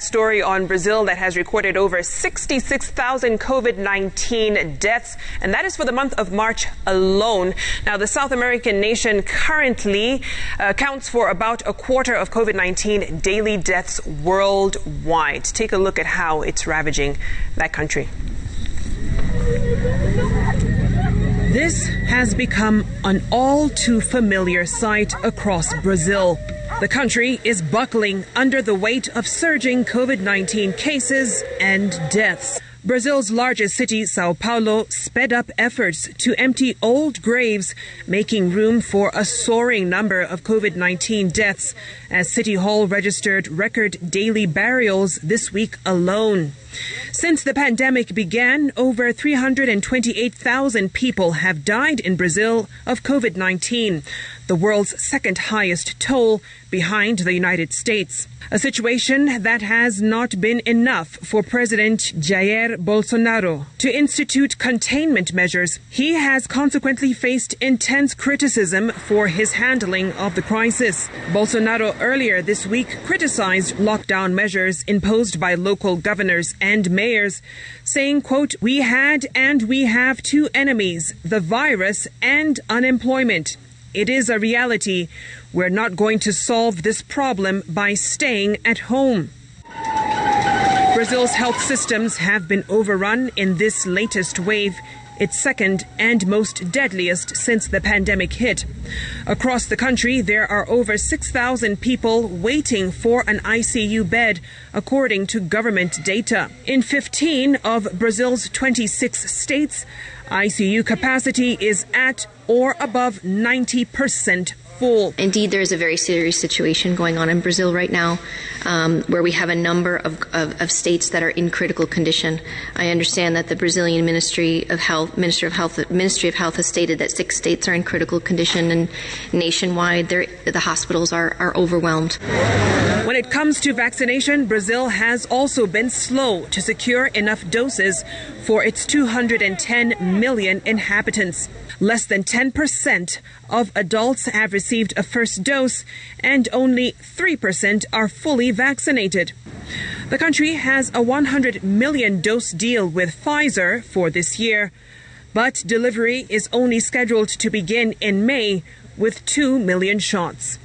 Story on Brazil that has recorded over 66,000 COVID-19 deaths, and that is for the month of March alone. Now, the South American nation currently accounts for about a quarter of COVID-19 daily deaths worldwide. Take a look at how it's ravaging that country. This has become an all too familiar sight across Brazil. The country is buckling under the weight of surging COVID-19 cases and deaths. Brazil's largest city, Sao Paulo, sped up efforts to empty old graves, making room for a soaring number of COVID-19 deaths, as City Hall registered record daily burials this week alone. Since the pandemic began, over 328,000 people have died in Brazil of COVID-19, the world's second highest toll behind the United States. A situation that has not been enough for President Jair Bolsonaro to institute containment measures. He has consequently faced intense criticism for his handling of the crisis. Bolsonaro earlier this week criticized lockdown measures imposed by local governors and mayors, saying, quote, "We had and we have two enemies, the virus and unemployment. It is a reality. We're not going to solve this problem by staying at home." Brazil's health systems have been overrun in this latest wave, its second and most deadliest since the pandemic hit. Across the country, there are over 6,000 people waiting for an ICU bed, according to government data. In 15 of Brazil's 26 states, ICU capacity is at or above 90% full. Indeed, there is a very serious situation going on in Brazil right now, where we have a number of states that are in critical condition. I understand that the Brazilian Ministry of Health has stated that 6 states are in critical condition, and nationwide, the hospitals are overwhelmed. When it comes to vaccination, Brazil has also been slow to secure enough doses for its 210 million inhabitants. Less than 10% of adults have received a first dose, and only 3% are fully vaccinated. The country has a 100 million dose deal with Pfizer for this year, but delivery is only scheduled to begin in May with 2 million shots.